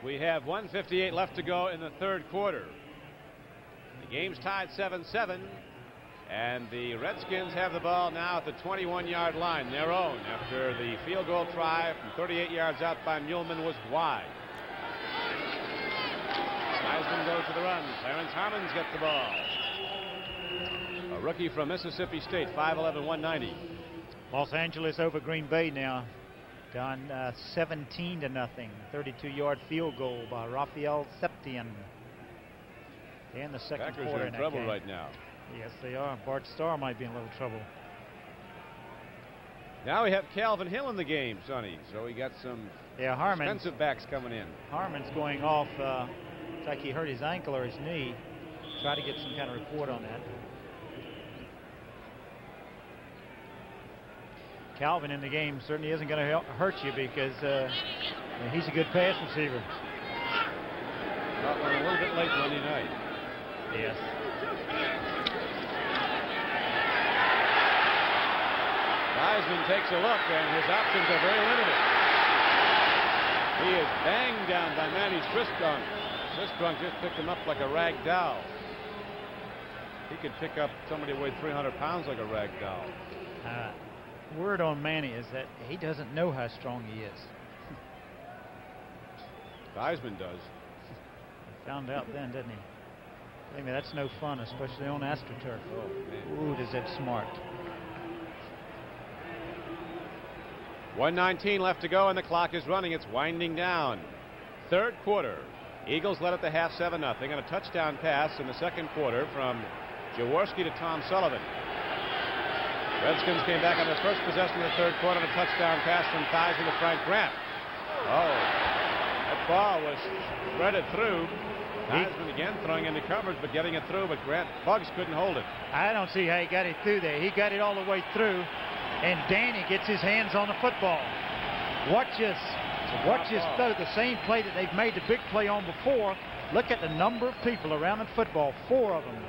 We have 1:58 left to go in the third quarter. The game's tied 7-7, and the Redskins have the ball now at the 21-yard line, their own, after the field goal try from 38 yards out by Muehlman was wide. Heisman goes to the run. Clarence Harmons gets the ball. A rookie from Mississippi State, 5'11", 190. Los Angeles over Green Bay now. Down 17-0. 32-yard field goal by Raphael Septien. In the second Packers quarter are in trouble right now. Yes, they are. Bart Starr might be in a little trouble. Now we have Calvin Hill in the game, Sonny. So we got some expensive backs coming in. Harmon's going off. It's like he hurt his ankle or his knee. Try to get some kind of report on that. Calvin in the game certainly isn't going to hurt you because he's a good pass receiver. Got one a little bit late Monday night. Yes. Heisman takes a look, and his options are very limited. He is banged down by Manny Swistrunk. Swistrunk just picked him up like a rag doll. He could pick up somebody who weighed 300 pounds like a rag doll. Word on Manny is that he doesn't know how strong he is. Heisman does. He found out then, didn't he? I mean, that's no fun, especially on AstroTurf. Oh, ooh, does that smart. 1:19 left to go, and the clock is running. It's winding down. Third quarter. Eagles led at the half 7-0, and a touchdown pass in the second quarter from Jaworski to Tom Sullivan. Redskins came back on their first possession of the third quarter, and a touchdown pass from Theismann to Frank Grant. Oh, that ball was threaded through. Theismann again throwing into coverage, but getting it through, but Grant Bugs couldn't hold it. I don't see how he got it through there. He got it all the way through, and Danny gets his hands on the football. Watch this throw, the same play that they've made the big play on before. Look at the number of people around the football, 4 of them.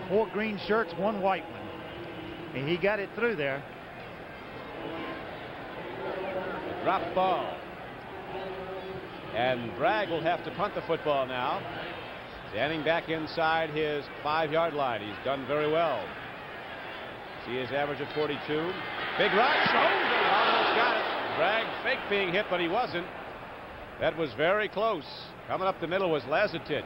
4 green shirts, 1 white one. And he got it through there. A drop ball. And Bragg will have to punt the football now. Standing back inside his 5-yard line. He's done very well. See his average of 42. Big rush. Oh, he almost got it. Bragg fake being hit, but he wasn't. That was very close. Coming up the middle was Lazatich.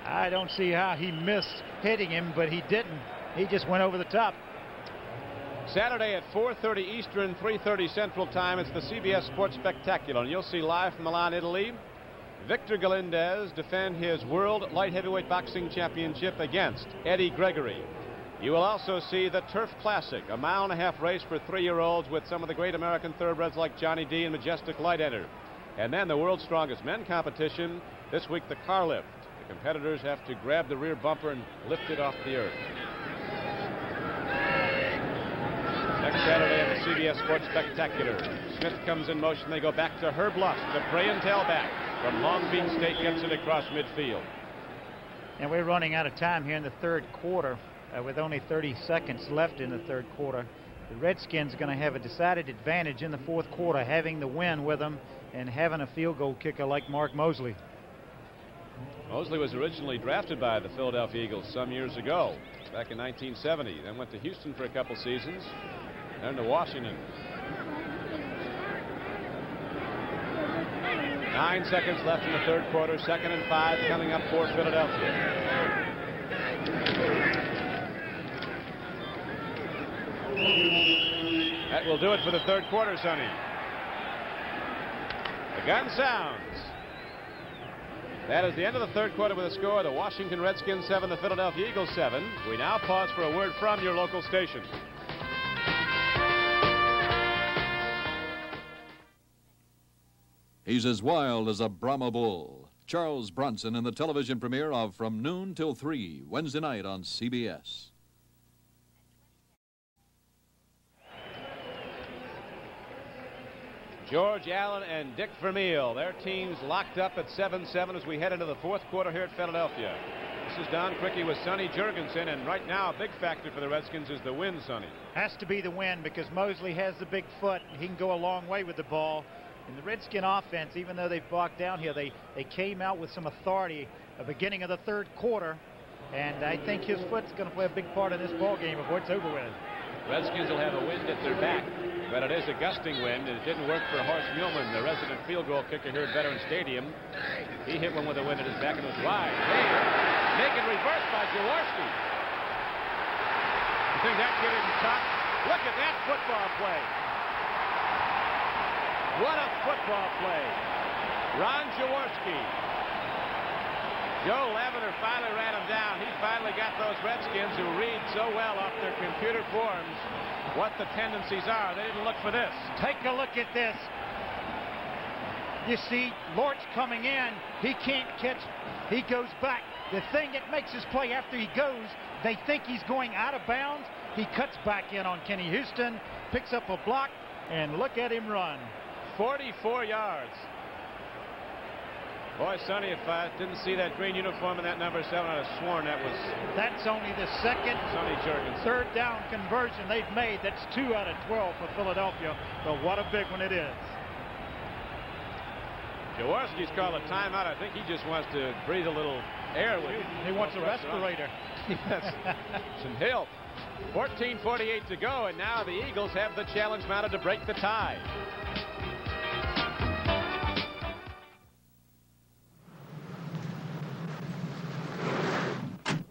I don't see how he missed hitting him, but he didn't. He just went over the top. Saturday at 4:30 Eastern, 3:30 Central Time. It's the CBS Sports Spectacular, and you'll see live from Milan, Italy, Victor Galindez defend his World Light Heavyweight Boxing Championship against Eddie Gregory. You will also see the Turf Classic, a 1.5-mile race for 3-year-olds with some of the great American thoroughbreds like Johnny D and Majestic Light enter. And then the world's strongest men competition, this week the car lift. The competitors have to grab the rear bumper and lift it off the earth. Next Saturday at the CBS Sports Spectacular. Smith comes in motion. They go back to Herb Lust. The pray and tailback from Long Beach State gets it across midfield. And we're running out of time here in the third quarter with only 30 seconds left in the third quarter. The Redskins are going to have a decided advantage in the fourth quarter, having the win with them and having a field goal kicker like Mark Mosley. Mosley was originally drafted by the Philadelphia Eagles some years ago, back in 1970. Then went to Houston for a couple seasons, then to Washington. 9 seconds left in the third quarter. 2nd and 5 coming up for Philadelphia. That will do it for the third quarter, Sonny. The gun sounds. That is the end of the third quarter with a score: the Washington Redskins 7, the Philadelphia Eagles 7. We now pause for a word from your local station. He's as wild as a Brahma bull. Charles Bronson in the television premiere of From Noon Till 3, Wednesday night on CBS. George Allen and Dick Vermeil, their teams locked up at 7-7 as we head into the fourth quarter here at Philadelphia. This is Don Criqui with Sonny Jurgensen, and right now a big factor for the Redskins is the win, Sonny. Has to be the win because Mosley has the big foot. He can go a long way with the ball. In the Redskin offense, even though they've blocked down here, they came out with some authority at the beginning of the third quarter. And I think his foot's going to play a big part in this ball game before it's over with. Redskins will have a wind at their back, but it is a gusting wind, and it didn't work for Horst Muhlman, the resident field goal kicker here at Veterans Stadium. He hit one with a wind at his back and it was wide. Hey, naked reverse by Jaworski. You think that kid isn't tough? Look at that football play. What a football play. Ron Jaworski. Joe Lavender finally ran him down. He finally got those Redskins who read so well off their computer forms what the tendencies are. They didn't look for this. Take a look at this. You see, Lort's coming in. He can't catch. He goes back. The thing that makes his play after he goes, they think he's going out of bounds. He cuts back in on Kenny Houston, picks up a block, and look at him run. 44 yards. Boy, Sonny, if I didn't see that green uniform and that number 7, I'd have sworn that's only the second Sonny Jurgens. Third down conversion they've made. That's 2 out of 12 for Philadelphia. But what a big one it is. Jaworski's called a timeout. I think he just wants to breathe a little air with it. He wants a respirator. Yes. Some help. 14:48 to go, and now the Eagles have the challenge mounted to break the tie.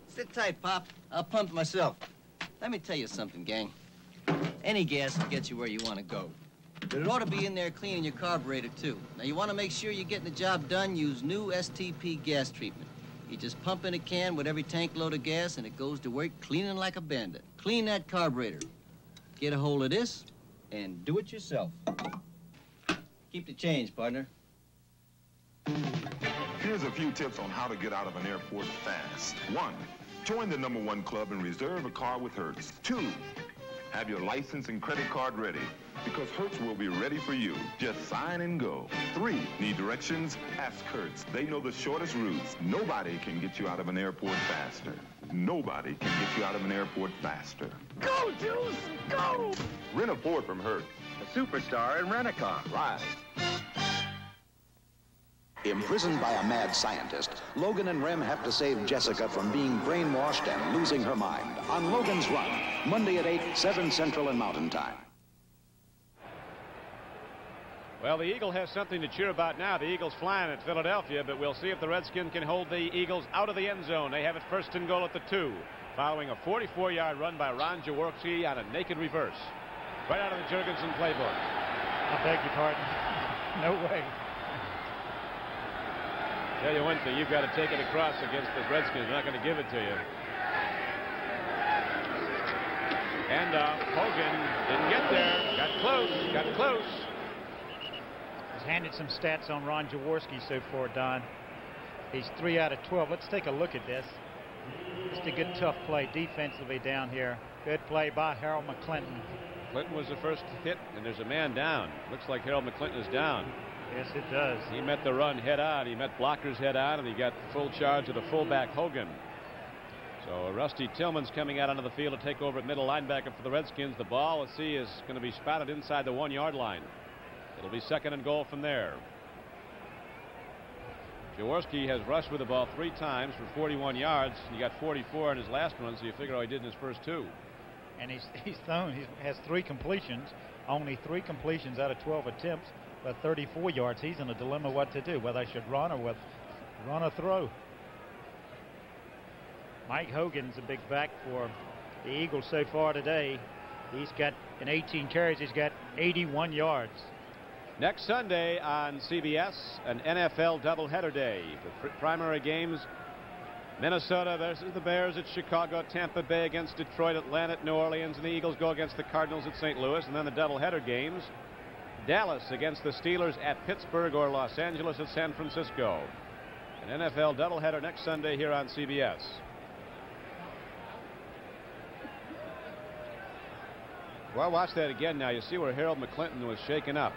Sit tight, Pop. I'll pump myself. Let me tell you something, gang. Any gas will get you where you want to go. But it ought to be in there cleaning your carburetor, too. Now, you want to make sure you're getting the job done, use new STP gas treatment. You just pump in a can with every tank load of gas, and it goes to work cleaning like a bandit. Clean that carburetor. Get a hold of this, and do it yourself. Keep the change, partner. Here's a few tips on how to get out of an airport fast. 1, join the #1 club and reserve a car with Hertz. 2, have your license and credit card ready, because Hertz will be ready for you. Just sign and go. 3, need directions? Ask Hertz. They know the shortest routes. Nobody can get you out of an airport faster. Nobody can get you out of an airport faster. Go, Juice, go! Rent a Ford from Hertz. A superstar in rent-a-car. Right. Imprisoned by a mad scientist, Logan and Rem have to save Jessica from being brainwashed and losing her mind. On Logan's Run, Monday at 8, 7 Central and Mountain Time. Well, the Eagle has something to cheer about now. The Eagles flying at Philadelphia, but we'll see if the Redskins can hold the Eagles out of the end zone. They have it 1st and goal at the 2, following a 44-yard run by Ron Jaworski on a naked reverse. Right out of the Jurgensen playbook. I beg your pardon. No way. Tell you one thing, you've got to take it across against the Redskins. They're not going to give it to you. And Hogan didn't get there. Got close. Got close. He's handed some stats on Ron Jaworski so far, Don. He's 3 out of 12. Let's take a look at this. Just a good, tough play defensively down here. Good play by Harold McClinton. Clinton was the first hit, and there's a man down. Looks like Harold McClinton is down. Yes, it does. He met the run head on. He met blockers head on, and he got full charge of the fullback Hogan. So Rusty Tillman's coming out onto the field to take over at middle linebacker for the Redskins. The ball, let's see, is going to be spotted inside the 1-yard line. It'll be 2nd and goal from there. Jaworski has rushed with the ball 3 times for 41 yards. He got 44 in his last one, so you figure how he did in his first 2. And he's thrown. He has 3 completions. Only 3 completions out of 12 attempts. But 34 yards. He's in a dilemma what to do, whether I should run or throw. Mike Hogan's a big back for the Eagles so far today. He's got, in 18 carries, he's got 81 yards. Next Sunday on CBS, an NFL doubleheader day. The primary games, Minnesota versus the Bears at Chicago, Tampa Bay against Detroit, Atlanta at New Orleans, and the Eagles go against the Cardinals at St. Louis. And then the doubleheader games, Dallas against the Steelers at Pittsburgh or Los Angeles at San Francisco. An NFL doubleheader next Sunday here on CBS. Well, watch that again now. You see where Harold McClinton was shaken up.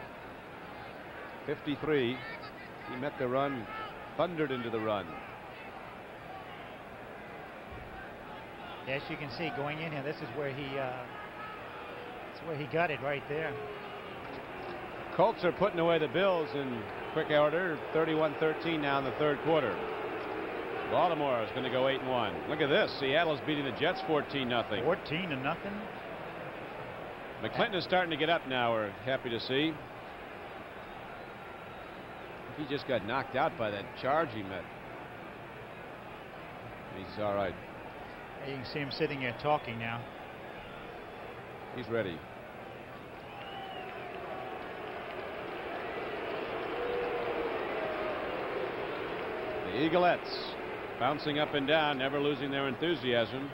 53. He met the run, thundered into the run. Yes, you can see going in here. This is where he got it right there. Colts are putting away the Bills in quick order, 31-13 now in the third quarter. Baltimore is going to go 8-1. Look at this. Seattle's beating the Jets 14-0. 14-0. McClinton is starting to get up now. We're happy to see. He just got knocked out by that charge he met. He's all right. You can see him sitting there talking now. He's ready. The Eaglettes bouncing up and down, never losing their enthusiasm.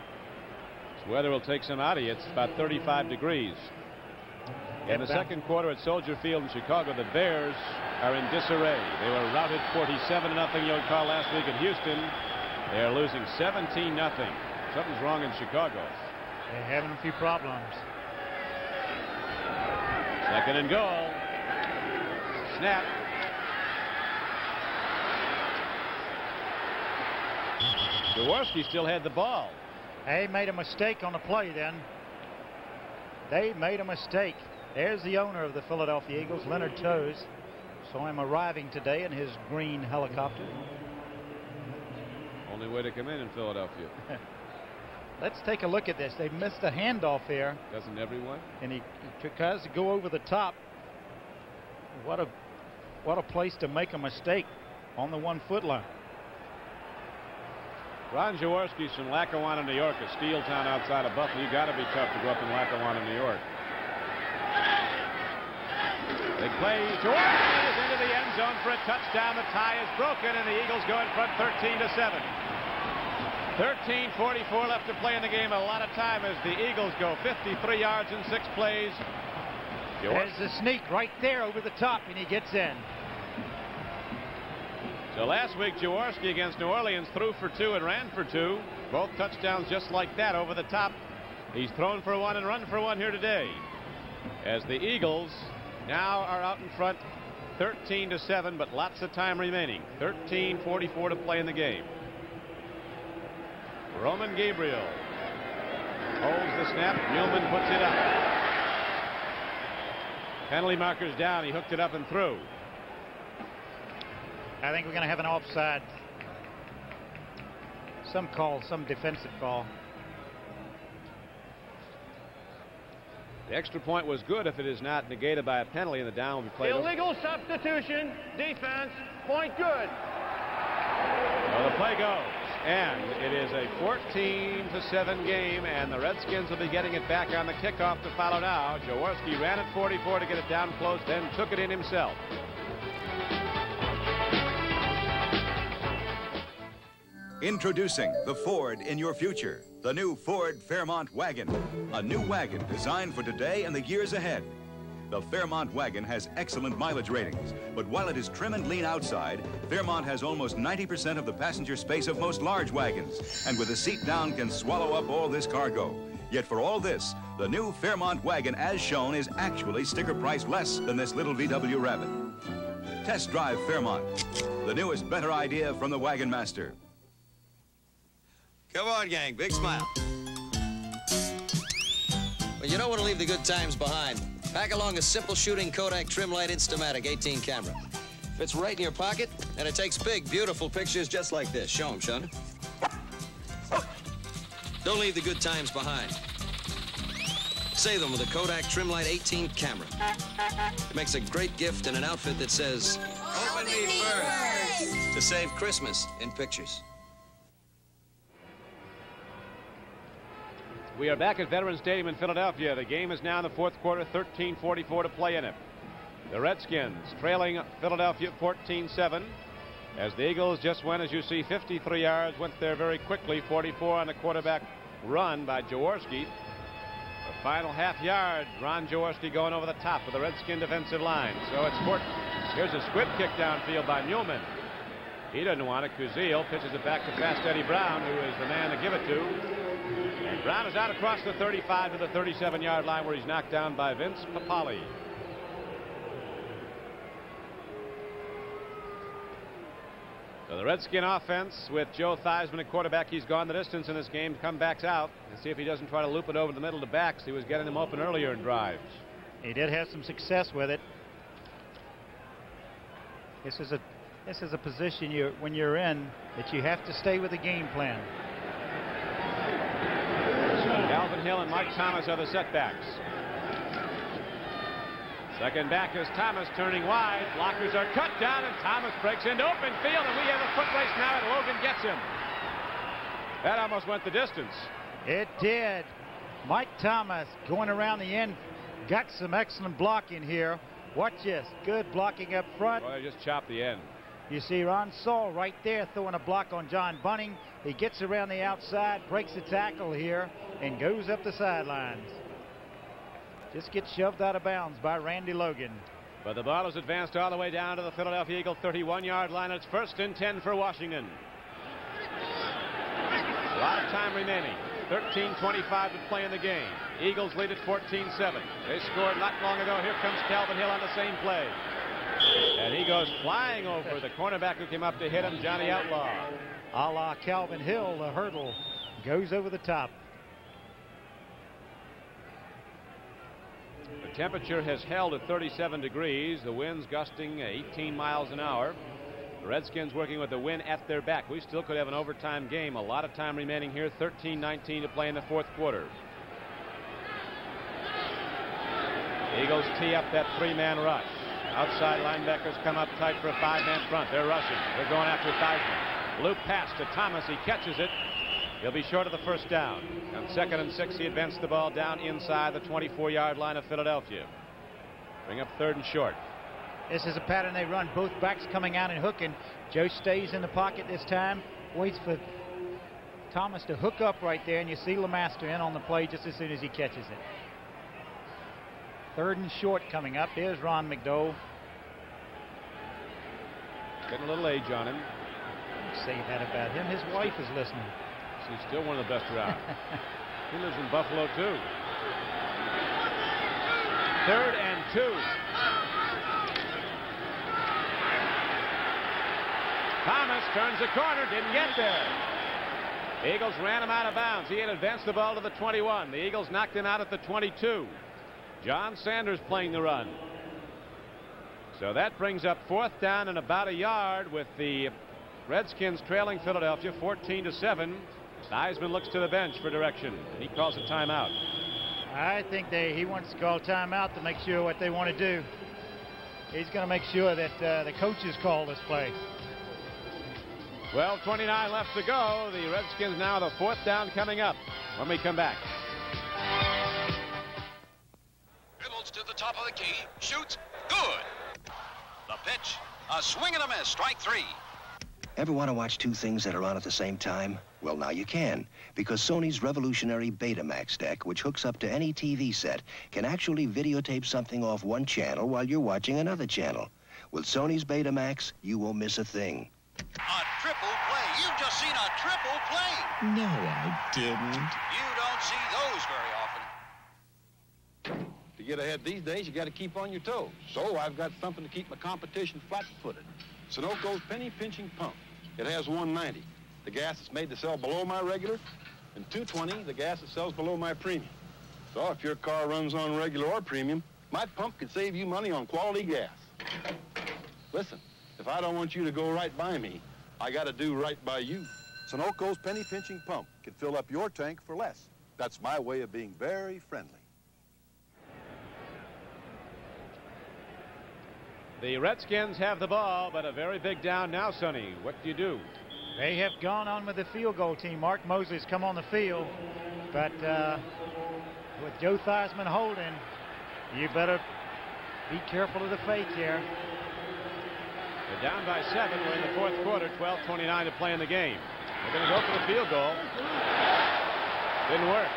This weather will take some out of you. It's about 35 degrees. In the second quarter at Soldier Field in Chicago, the Bears are in disarray. They were routed 47-0, you'll recall, last week in Houston. They are losing 17-0. Something's wrong in Chicago. They're having a few problems. Second and goal. Snap. Jaworski still had the ball. They made a mistake on the play then. They made a mistake. There's the owner of the Philadelphia Eagles, Leonard Toews. Saw him arriving today in his green helicopter. Only way to come in Philadelphia. Let's take a look at this. They missed a handoff here. Doesn't everyone? And he tries to go over the top. What a place to make a mistake on the 1 foot line. Ron Jaworski's from Lackawanna, New York, a steel town outside of Buffalo. You got to be tough to go up in Lackawanna, New York. Big play. Jaworski is into the end zone for a touchdown. The tie is broken, and the Eagles go in front 13-7. 13:44 left to play in the game. A lot of time as the Eagles go 53 yards in 6 plays. There's the sneak right there over the top, and he gets in. So last week, Jaworski against New Orleans threw for 2 and ran for 2. Both touchdowns just like that over the top. He's thrown for 1 and run for 1 here today. As the Eagles now are out in front 13-7, but lots of time remaining. 13:44 to play in the game. Roman Gabriel holds the snap. Newman puts it up. Penalty markers down. He hooked it up and threw. I think we're going to have an offside. Some call, some defensive call. The extra point was good if it is not negated by a penalty, and the down will be played. Illegal substitution. Defense. Point good. Well, the play goes. And it is a 14-7 game, and the Redskins will be getting it back on the kickoff to follow now. Jaworski ran at 44 to get it down close, then took it in himself. Introducing the Ford in your future. The new Ford Fairmont Wagon. A new wagon designed for today and the years ahead. The Fairmont wagon has excellent mileage ratings, but while it is trim and lean outside, Fairmont has almost 90% of the passenger space of most large wagons, and with the seat down can swallow up all this cargo. Yet for all this, the new Fairmont wagon as shown is actually sticker price less than this little VW Rabbit. Test drive Fairmont, the newest better idea from the Wagon Master. Come on, gang, big smile. Well, you don't want to leave the good times behind. Pack along a simple shooting Kodak Trimlight Instamatic 18 camera. Fits right in your pocket, and it takes big, beautiful pictures just like this. Show them, son. Don't leave the good times behind. Save them with a Kodak Trimlight 18 camera. It makes a great gift and an outfit that says, "Open me first," to save Christmas in pictures. We are back at Veterans Stadium in Philadelphia. The game is now in the fourth quarter, 13:44 to play in it. The Redskins trailing Philadelphia 14-7 as the Eagles just went, as you see, 53 yards, went there very quickly, 44 on the quarterback run by Jaworski. The final half yard, Ron Jaworski going over the top of the Redskin defensive line. So it's here's a squib kick downfield by Newman. He doesn't want it. Kuzil pitches it back to Fast Eddie Brown, who is the man to give it to. And Brown is out across the 35 to the 37-yard line, where he's knocked down by Vince Papali. So the Redskin offense with Joe Theismann at quarterback. He's gone the distance in this game. Comebacks out and see if he doesn't try to loop it over the middle to backs. He was getting them open earlier in drives. He did have some success with it. This is a position when you're in that you have to stay with the game plan. Calvin Hill and Mike Thomas are the setbacks. Second back is Thomas turning wide. Blockers are cut down, and Thomas breaks into open field, and we have a foot race now, and Logan gets him. That almost went the distance. It did. Mike Thomas going around the end. Got some excellent blocking here. Watch this. Good blocking up front. Well, they just chopped the end. You see Ron Saul right there throwing a block on John Bunning. He gets around the outside, breaks the tackle here, and goes up the sidelines. Just gets shoved out of bounds by Randy Logan. But the ball is advanced all the way down to the Philadelphia Eagle 31-yard line. It's 1st and 10 for Washington. A lot of time remaining. 13:25 to play in the game. Eagles lead at 14-7. They scored not long ago. Here comes Calvin Hill on the same play. And he goes flying over the cornerback who came up to hit him, Johnny Outlaw. A la Calvin Hill, the hurdle goes over the top. The temperature has held at 37 degrees. The wind's gusting 18 miles an hour. The Redskins working with the wind at their back. We still could have an overtime game. A lot of time remaining here. 13:19 to play in the 4th quarter. Eagles tee up that 3-man rush. Outside linebackers come up tight for a 5-man front. They're rushing. They're going after Theismann. Loop pass to Thomas. He catches it. He'll be short of the first down. On 2nd and 6, he advanced the ball down inside the 24-yard line of Philadelphia. Bring up 3rd and short. This is a pattern they run. Both backs coming out and hooking. Joe stays in the pocket this time. Waits for Thomas to hook up right there, and you see LeMaster in on the play just as soon as he catches it. 3rd and short coming up. There's Ron McDowell. Getting a little age on him. Don't say that about him. His wife is listening. He's still one of the best around. He lives in Buffalo, too. 3rd and 2. Thomas turns the corner, didn't get there. The Eagles ran him out of bounds. He had advanced the ball to the 21. The Eagles knocked him out at the 22. John Sanders playing the run. So that brings up 4th down and about a yard with the Redskins trailing Philadelphia 14-7. Theismann looks to the bench for direction. He calls a timeout. I think he wants to call timeout to make sure what they want to do. He's going to make sure that the coaches call this play. 12:29 left to go. The Redskins now the 4th down coming up when we come back. Dribbles to the top of the key. Shoots. Good. The pitch. A swing and a miss. Strike 3. Ever want to watch 2 things that are on at the same time? Well, now you can, because Sony's revolutionary Betamax deck, which hooks up to any TV set, can actually videotape something off one channel while you're watching another channel. With Sony's Betamax, you won't miss a thing. A triple play. You've just seen a triple play. No, I didn't. You don't see those very often. To get ahead these days, you got to keep on your toes. So I've got something to keep my competition flat-footed. Sunoco's penny pinching pump. It has 190. The gas is made to sell below my regular, and 220, the gas that sells below my premium. So if your car runs on regular or premium, my pump could save you money on quality gas. Listen, if I don't want you to go right by me, I got to do right by you. Sunoco's penny pinching pump can fill up your tank for less. That's my way of being very friendly. The Redskins have the ball, but a very big down now, Sonny. What do you do? They have gone on with the field goal team. Mark Mosley's come on the field, but with Joe Theismann holding, you better be careful of the fake here. They're down by 7. We're in the 4th quarter. 12:29 to play in the game. They're going to go for the field goal. Didn't work.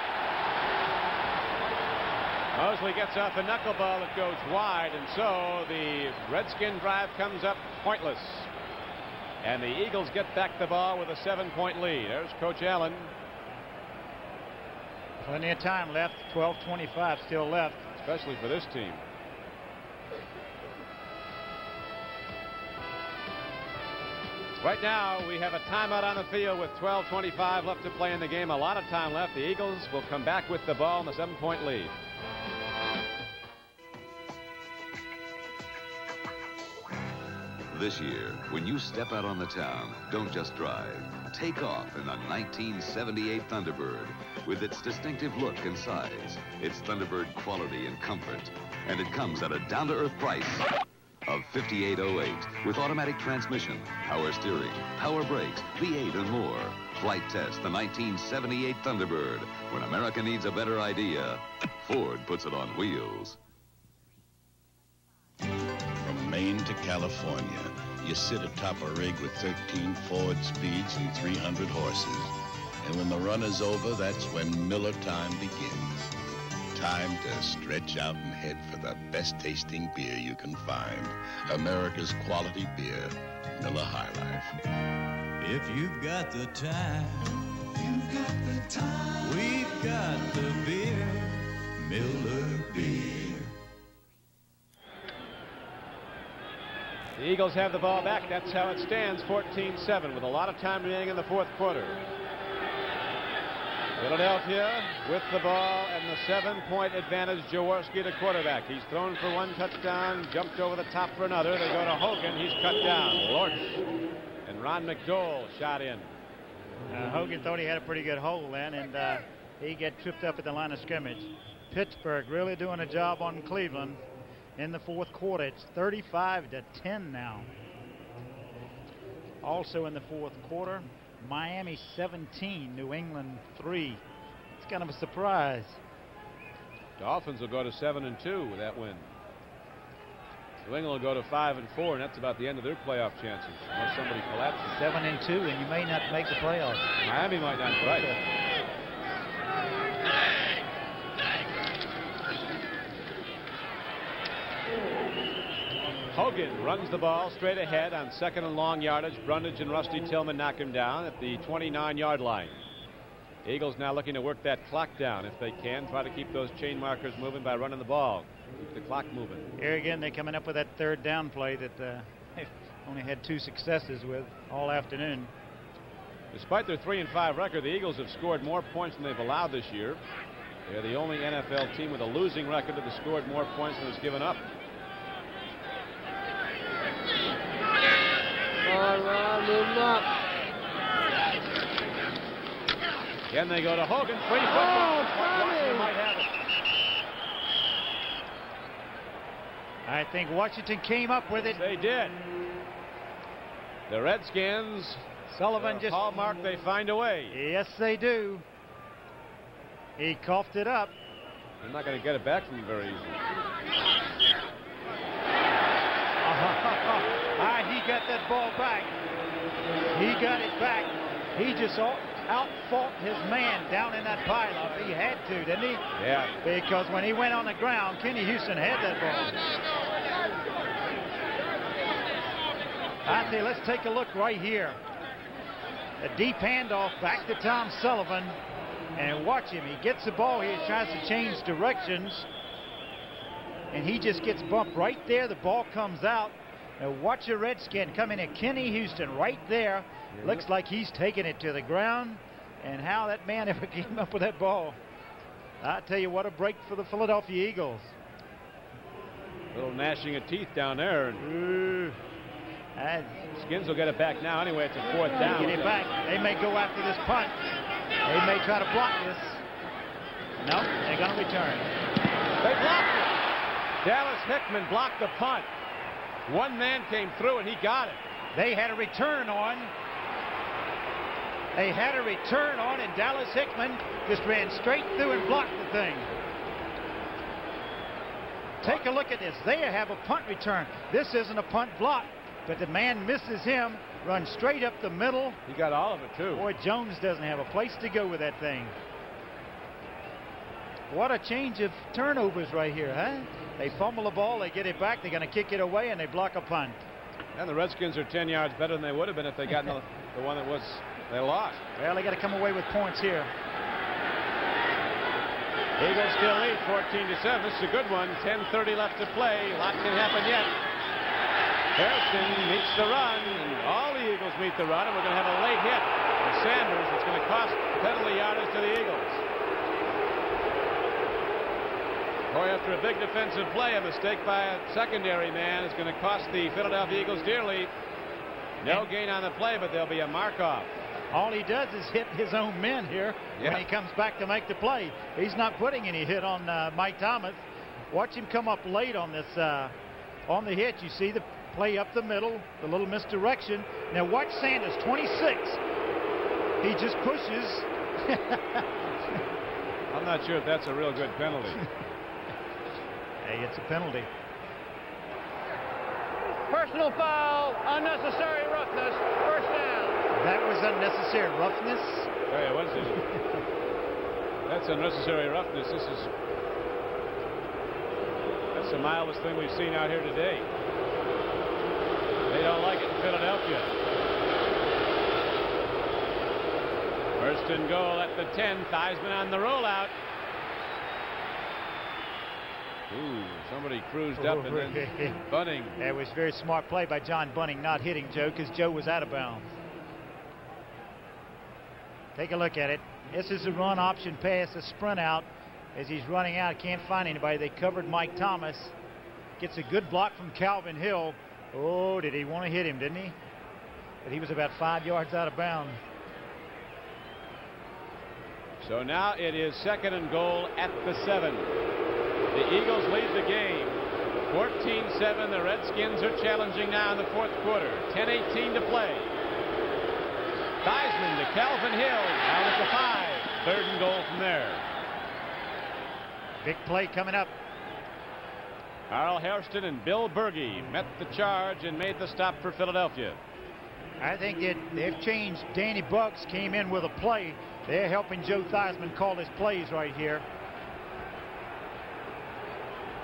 Mosley gets off a knuckleball that goes wide, and so the Redskin drive comes up pointless. And the Eagles get back the ball with a 7-point lead. There's Coach Allen. Plenty of time left. 12:25 still left. Especially for this team. Right now, we have a timeout on the field with 12:25 left to play in the game. A lot of time left. The Eagles will come back with the ball in the 7-point lead. This year, when you step out on the town, don't just drive. Take off in the 1978 Thunderbird with its distinctive look and size, its Thunderbird quality and comfort. And it comes at a down-to-earth price of $58.08 with automatic transmission, power steering, power brakes, V8 and more. Flight test the 1978 Thunderbird. When America needs a better idea, Ford puts it on wheels. From Maine to California, you sit atop a rig with 13 Ford speeds and 300 horses. And when the run is over, that's when Miller time begins. Time to stretch out and head for the best tasting beer you can find. America's quality beer, Miller High Life. If you've got the time, we've got the beer, Miller Beer. The Eagles have the ball back. That's how it stands, 14-7, with a lot of time remaining in the fourth quarter. Philadelphia with the ball and the 7-point advantage. Jaworski, the quarterback. He's thrown for one touchdown, jumped over the top for another. They go to Hogan. He's cut down. Lorch and Ron McDowell shot in. Hogan thought he had a pretty good hole then, and he got tripped up at the line of scrimmage. Pittsburgh really doing a job on Cleveland in the fourth quarter. It's 35-10 now. Also in the fourth quarter, Miami 17, New England 3. It's kind of a surprise. Dolphins will go to 7-2 with that win. New England will go to 5-4, and that's about the end of their playoff chances unless somebody collapses. 7-2, and you may not make the playoffs. Miami might not. Right. Hogan runs the ball straight ahead on second and long yardage. Brundage and Rusty Tillman knock him down at the 29-yard line. Eagles now looking to work that clock down if they can. Try to keep those chain markers moving by running the ball. Keep the clock moving. Here again, they're coming up with that third down play that they've only had 2 successes with all afternoon. Despite their 3-5 record, the Eagles have scored more points than they've allowed this year. They're the only NFL team with a losing record that has scored more points than has given up. Again, they go to Hogan. Free football. Washington might have it. I think Washington came up with it. They did. The Redskins, Sullivan just hallmark, they find a way. Yes, they do. He coughed it up. They're not going to get it back from him very easily. He got that ball back. He got it back. He just out-fought his man down in that pileup. He had to, didn't he? Yeah. Because when he went on the ground, Kenny Houston had that ball. I tell you, let's take a look right here. A deep handoff back to Tom Sullivan. And watch him. He gets the ball here, tries to change directions. And he just gets bumped right there. The ball comes out. Now watch a Redskin come in at Kenny Houston right there. Looks like he's taking it to the ground. And how that man ever came up with that ball. I tell you, what a break for the Philadelphia Eagles. A little gnashing of teeth down there. Skins will get it back now. Anyway, it's a fourth down. Get it back. They may go after this punt. They may try to block this. No, they're going to return. They blocked it. Dallas Hickman blocked the punt. One man came through and he got it. They had a return on. They had a return on, and Dallas Hickman just ran straight through and blocked the thing. Take a look at this. They have a punt return. This isn't a punt block, but the man misses him, runs straight up the middle. He got all of it, too. Boy, Jones doesn't have a place to go with that thing. What a change of turnovers right here, huh? They fumble the ball, they get it back, they're going to kick it away, and they block a punt. And the Redskins are 10 yards better than they would have been if they got the one that was they lost. Well, they got to come away with points here. Eagles still lead 14-7. This is a good one. 10:30 left to play. A lot can happen yet. Harrison meets the run, and all the Eagles meet the run, and we're going to have a late hit for Sanders. It's going to cost penalty yardage to the Eagles. Boy, after a big defensive play, a mistake by a secondary man is going to cost the Philadelphia Eagles dearly. No gain on the play, but there'll be a mark-off. All he does is hit his own men here when he comes back to make the play. He's not putting any hit on Mike Thomas. Watch him come up late on this, on the hit. You see the play up the middle, the little misdirection. Now watch Sanders, 26. He just pushes. I'm not sure if that's a real good penalty. Hey, it's a penalty. Personal foul, unnecessary roughness, first down. That was unnecessary roughness. Hey, what is it? That's unnecessary roughness. That's the mildest thing we've seen out here today. They don't like it in Philadelphia. First and goal at the 10. Theismann on the rollout. Ooh, somebody cruised up and then Bunning. That was a very smart play by John Bunning, not hitting Joe, because Joe was out of bounds. Take a look at it. This is a run option pass, a sprint out. As he's running out, can't find anybody. They covered Mike Thomas. Gets a good block from Calvin Hill. Oh, did he want to hit him, didn't he? But he was about 5 yards out of bounds. So now it is second and goal at the 7. The Eagles lead the game 14-7. The Redskins are challenging now in the fourth quarter. 10:18 to play. Theismann to Calvin Hill. Down at the 5. Third and goal from there. Big play coming up. Carl Hairston and Bill Berge met the charge and made the stop for Philadelphia. I think that they've changed. Danny Bucks came in with a play. They're helping Joe Theismann call his plays right here.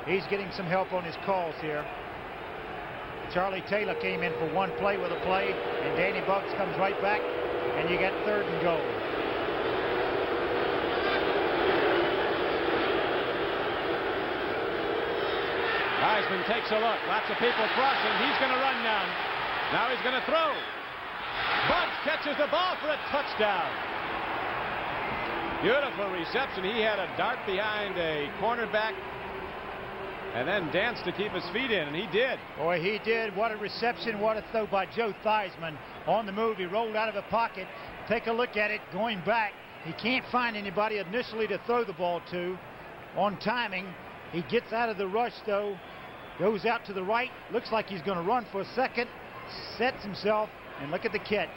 He's getting some help on his calls here. Charlie Taylor came in for one play with a play, and Danny Bucks comes right back, and you got third and goal. Theismann takes a look. Lots of people crossing. He's going to run now. Now he's going to throw. Bucks catches the ball for a touchdown. Beautiful reception. He had a dart behind a cornerback and then danced to keep his feet in, and he did. Boy, he did. What a reception. What a throw by Joe Theismann. On the move, he rolled out of the pocket. Take a look at it. Going back, he can't find anybody initially to throw the ball to. On timing, he gets out of the rush, though. Goes out to the right. Looks like he's going to run for a second. Sets himself, and look at the catch.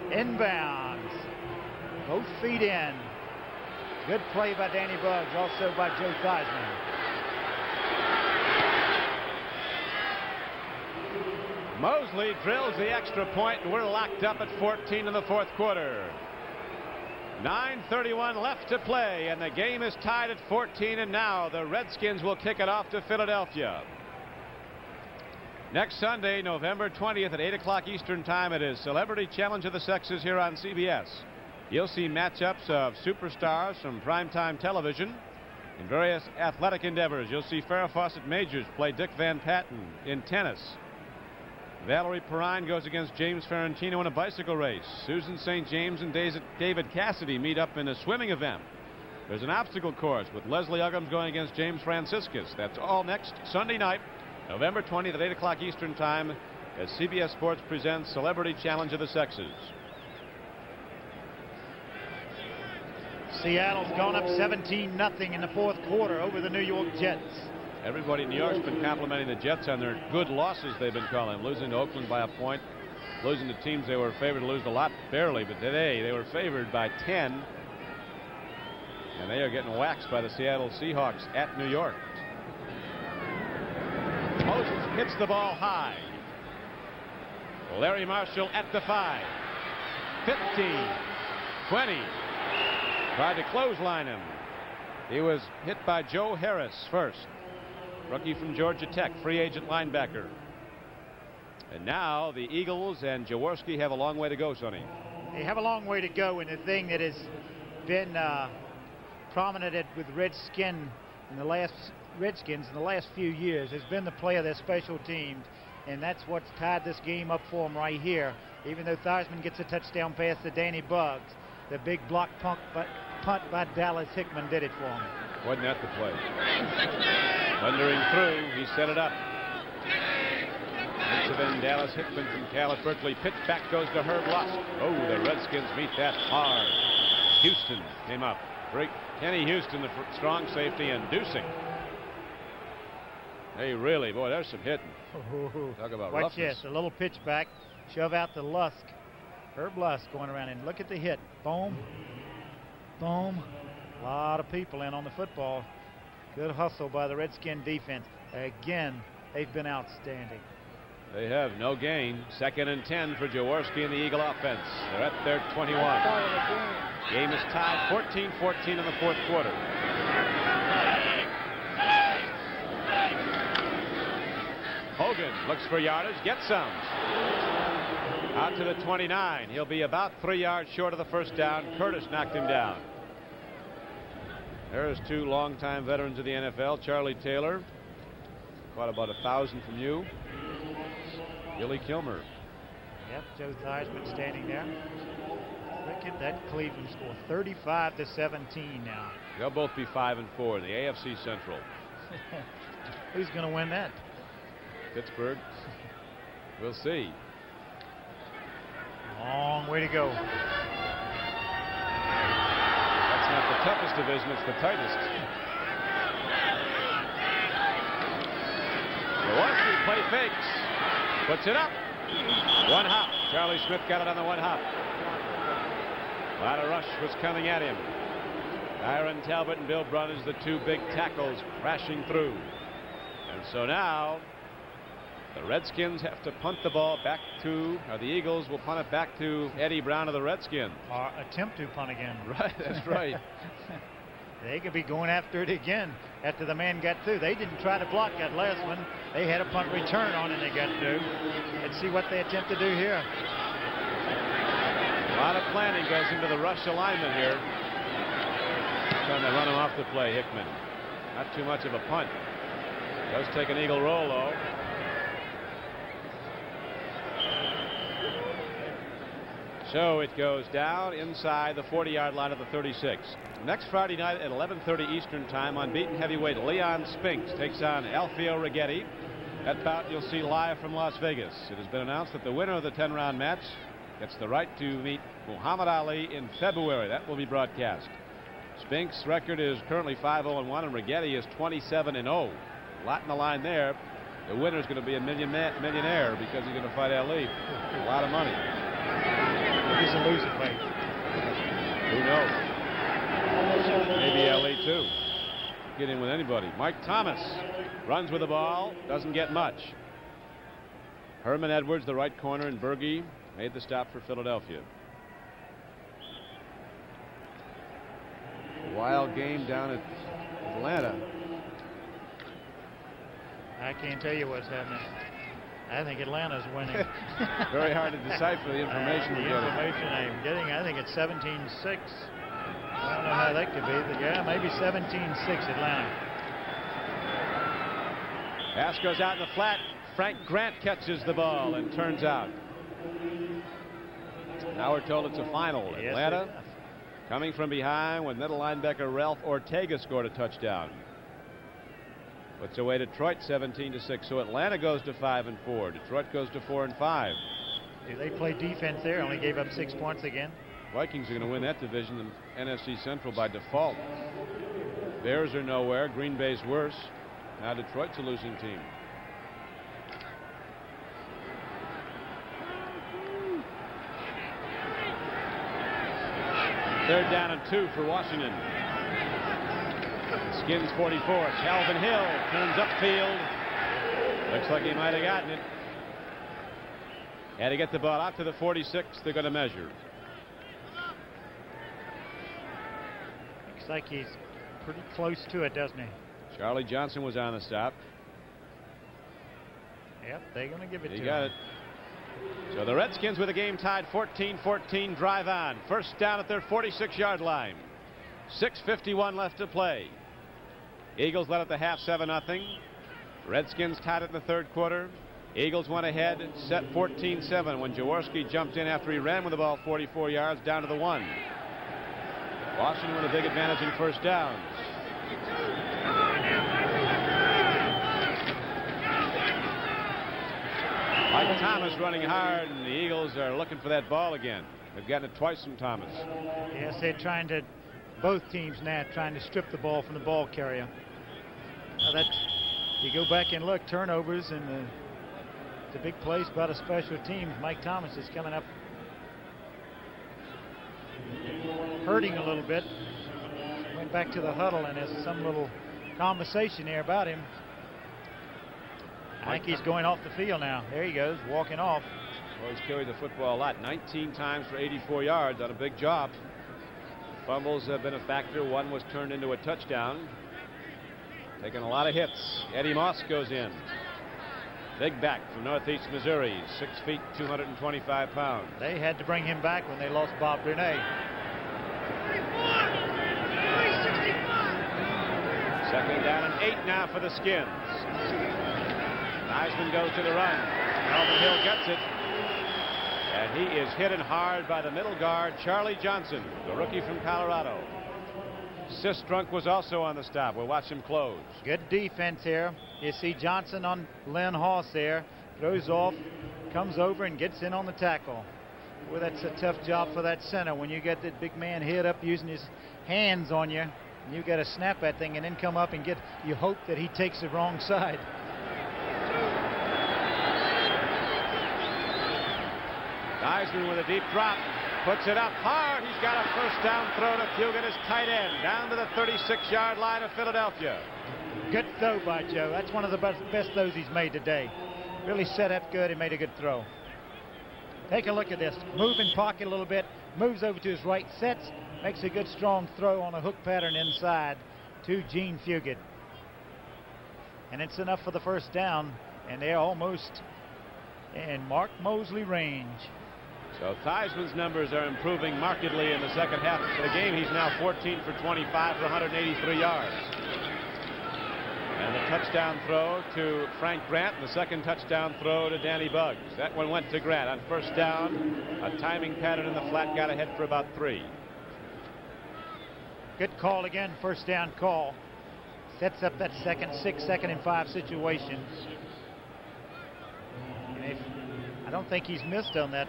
Inbounds. Both feet in. Good play by Danny Bucks, also by Joe Theismann. Mosley drills the extra point, and we're locked up at 14 in the fourth quarter. 9:31 left to play, and the game is tied at 14, and now the Redskins will kick it off to Philadelphia. Next Sunday, November 20th at 8 o'clock Eastern Time, it is Celebrity Challenge of the Sexes here on CBS. You'll see matchups of superstars from primetime television in various athletic endeavors. You'll see Farrah Fawcett Majors play Dick Van Patten in tennis. Valerie Perrine goes against James Ferrantino in a bicycle race. Susan St. James and David Cassidy meet up in a swimming event. There's an obstacle course with Leslie Uggams going against James Franciscus. That's all next Sunday night, November 20th at 8 o'clock Eastern Time, as CBS Sports presents Celebrity Challenge of the Sexes. Seattle's gone up 17-0 in the fourth quarter over the New York Jets. Everybody in New York's been complimenting the Jets on their good losses they've been calling. Losing to Oakland by a point, losing to teams they were favored to lose a lot, barely, but today they were favored by 10. And they are getting waxed by the Seattle Seahawks at New York. Moses hits the ball high. Larry Marshall at the 5. 15, 20. Tried to clothesline him. He was hit by Joe Harris first. Rookie from Georgia Tech, free agent linebacker. And now the Eagles and Jaworski have a long way to go, Sonny. They have a long way to go, and the thing that has been prominent with Redskins in the last few years has been the play of their special teams, and that's what's tied this game up for them right here. Even though Theismann gets a touchdown pass to Danny Bucks, the big block punt by Dallas Hickman did it for him. Wasn't that the play? Thundering through, he set it up. Hits it in. Dallas Hickman from Cal at Berkeley. Pitch back goes to Herb Lusk. Oh, the Redskins meet that hard. Houston came up. Kenny Houston, the strong safety, and Dusing. Hey, really, boy, there's some hitting. Talk about Watch roughness. this, a little pitch back, shove out to Lusk. Herb Lusk going around, and look at the hit. Boom, boom. A lot of people in on the football. Good hustle by the Redskin defense. Again, they've been outstanding. They have no gain. 2nd and 10 for Jaworski and the Eagle offense. They're at their 21. Game is tied 14-14 in the 4th quarter. Hogan looks for yardage, gets some. Out to the 29. He'll be about 3 yards short of the first down. Curtis knocked him down. There's 2 longtime veterans of the NFL. Charlie Taylor, caught about 1,000 from you. Billy Kilmer. Yep, Joe Theismann standing there. Look at that Cleveland score, 35-17 now. They'll both be 5-4 in the AFC Central. Who's going to win that? Pittsburgh. We'll see. Long way to go. That's not the toughest division, it's the tightest. Jaworski play fakes. Puts it up. One hop. Charlie Smith got it on the one hop. A lot of rush was coming at him. Aaron Talbot and Bill Brunnage, the 2 big tackles, crashing through. And so now the Redskins have to punt the ball back to, or the Eagles will punt it back to Eddie Brown of the Redskins. Or attempt to punt again. Right, that's right. They could be going after it again after the man got through. They didn't try to block that last one. They had a punt return on and they got through. Let's see what they attempt to do here. A lot of planning goes into the rush alignment here. Trying to run him off the play, Hickman. Not too much of a punt. Does take an Eagle roll, though. So it goes down inside the 40-yard line of the 36. Next Friday night at 11:30 Eastern Time, unbeaten heavyweight Leon Spinks takes on Alfio Righetti. That bout you'll see live from Las Vegas. It has been announced that the winner of the 10-round match gets the right to meet Muhammad Ali in February. That will be broadcast. Spinks' record is currently 5-0-1, and Righetti is 27-0. A lot in the line there. The winner is going to be a millionaire because he's going to fight Ali. A lot of money. He's a loser fight. Who knows? Maybe Ali too. Get in with anybody. Mike Thomas runs with the ball, doesn't get much. Herman Edwards, the right corner, and Berge made the stop for Philadelphia. A wild game down at Atlanta. I can't tell you what's happening. I think Atlanta's winning. Very hard to decipher the information we're getting. Information I'm getting, I think it's 17-6. I don't know how that could be, but yeah, maybe 17-6 Atlanta. Pass goes out in the flat. Frank Grant catches the ball and turns out. Now we're told it's a final. Yes, Atlanta coming from behind when middle linebacker Ralph Ortega scored a touchdown. Puts away Detroit 17-6. So Atlanta goes to 5-4. Detroit goes to 4-5. They play defense there. Only gave up 6 points again. Vikings are going to win that division in NFC Central by default. Bears are nowhere. Green Bay's worse. Now Detroit's a losing team. Third down and 2 for Washington. Skins 44. Calvin Hill turns upfield. Looks like he might have gotten it. Had to get the ball out to the 46. They're going to measure. Looks like he's pretty close to it, doesn't he? Charlie Johnson was on the stop. Yep, they're going to give it to him. He got it. So the Redskins with the game tied 14-14 drive on. First down at their 46-yard line. 6:51 left to play. Eagles led at the half 7-0. Redskins tied it in the third quarter. Eagles went ahead, set 14-7 when Jaworski jumped in after he ran with the ball 44 yards down to the 1. Washington with a big advantage in first downs. Mike Thomas running hard, and the Eagles are looking for that ball again. They've gotten it twice from Thomas. Yes, they're trying to, both teams now trying to strip the ball from the ball carrier. Now that, you go back and look, turnovers and the big plays by the special teams. Mike Thomas is coming up hurting a little bit. Went back to the huddle, and there's some little conversation there about him. I think he's going off the field now. There he goes, walking off. Well, he's carried the football a lot, 19 times for 84 yards, done a big job. Fumbles have been a factor. One was turned into a touchdown. Taking a lot of hits. Eddie Moss goes in. Big back from Northeast Missouri, 6 feet, 225 pounds. They had to bring him back when they lost Bob Brunet. Second down and 8 now for the Skins. Theismann goes to the run. Melvin Hill gets it. And he is hit and hard by the middle guard, Charlie Johnson, the rookie from Colorado. Sistrunk was also on the stop. We'll watch him close. Good defense here. You see Johnson on Len Hoss there. Throws off, comes over and gets in on the tackle. Boy, that's a tough job for that center when you get that big man hit up using his hands on you. And you got to snap that thing and then come up and get, you hope that he takes the wrong side. Theismann with a deep drop, puts it up hard. He's got a first down throw to Fugan, his tight end, down to the 36-yard line of Philadelphia. Good throw by Joe. That's one of the best throws he's made today. Really set up good and made a good throw. Take a look at this. Moving pocket a little bit, moves over to his right, sets, makes a good strong throw on a hook pattern inside to Gene Fugit. And it's enough for the first down, and they're almost in Mark Mosley range. So Theismann's numbers are improving markedly in the second half of the game. He's now 14 for 25 for 183 yards. And the touchdown throw to Frank Grant, and the second touchdown throw to Danny Buggs. That one went to Grant on first down. A timing pattern in the flat, got ahead for about 3. Good call again, first down call. Sets up that second and 5 situation. And I don't think he's missed on that.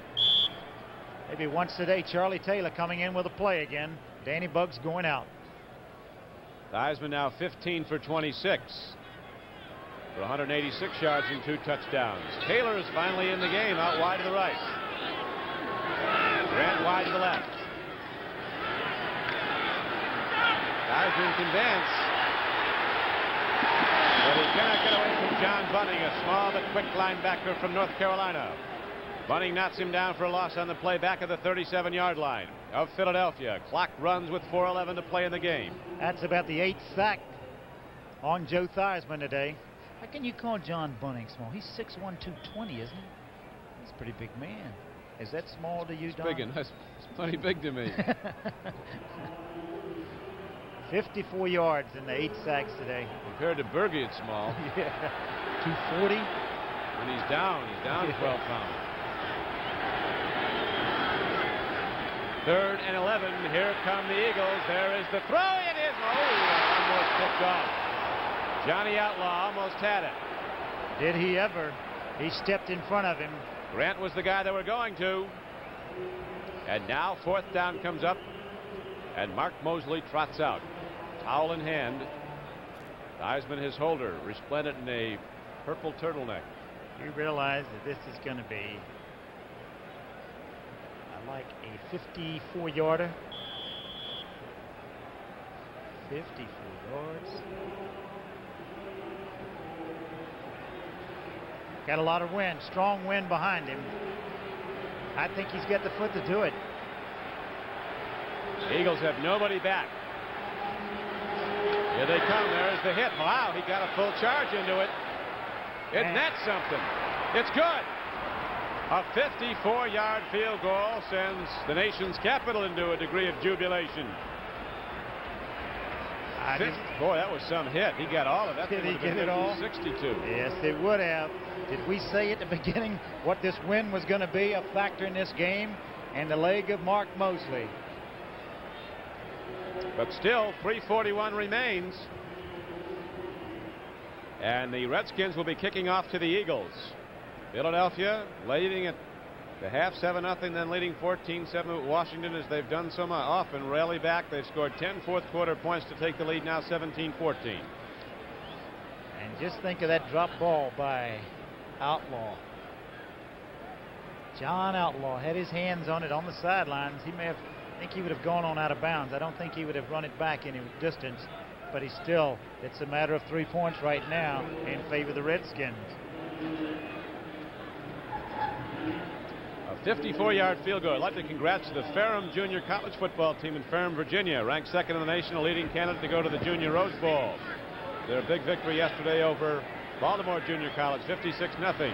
Maybe once today. Charlie Taylor coming in with a play again. Danny Buggs going out. Theismann now 15 for 26 for 186 yards and 2 touchdowns. Taylor is finally in the game, out wide to the right. Grant wide to the left. Theismann can dance, but he cannot get away from John Bunning, a small but quick linebacker from North Carolina. Bunning knocks him down for a loss on the play back of the 37-yard line of Philadelphia. Clock runs with 4:11 to play in the game. That's about the 8th sack on Joe Theismann today. How can you call John Bunning small? He's 6'1", 220, isn't he? He's a pretty big man. Is that small to you, Don? Big enough. It's plenty big to me. 54 yards in the 8 sacks today. Compared to Berge, it's small. Yeah. 240. When he's down 12 pounds. 3rd and 11. Here come the Eagles. There is the throw. It is. Oh, almost picked off. Johnny Outlaw almost had it. Did he ever? He stepped in front of him. Grant was the guy they were going to. And now 4th down comes up. And Mark Mosley trots out. Towel in hand. Theismann, his holder, resplendent in a purple turtleneck. You realize that this is going to be like a 54-yarder. 54 yards. Got a lot of wind, strong wind behind him. I think he's got the foot to do it. The Eagles have nobody back. Here they come. There's the hit. Wow, he got a full charge into it. Isn't that something? It's good. A 54-yard field goal sends the nation's capital into a degree of jubilation. Boy, that was some hit. He got all of that. Did he get it all? 62. Yes, it would have. Did we say at the beginning what this win was going to be a factor in this game? And the leg of Mark Mosley. But still, 3:41 remains. And the Redskins will be kicking off to the Eagles. Philadelphia leading at the half 7-0, then leading 14-7 with Washington, as they've done so often. Rally back. They've scored 10 fourth quarter points to take the lead, now 17-14. And just think of that drop ball by Outlaw. John Outlaw had his hands on it on the sidelines. He may have, I think he would have gone on out of bounds. I don't think he would have run it back any distance, but it's a matter of 3 points right now in favor of the Redskins. A 54-yard field goal. I'd like to congratulate the Ferrum Junior College football team in Ferrum, Virginia, ranked second in the nation, a leading candidate to go to the Junior Rose Bowl. Their big victory yesterday over Baltimore Junior College, 56-0.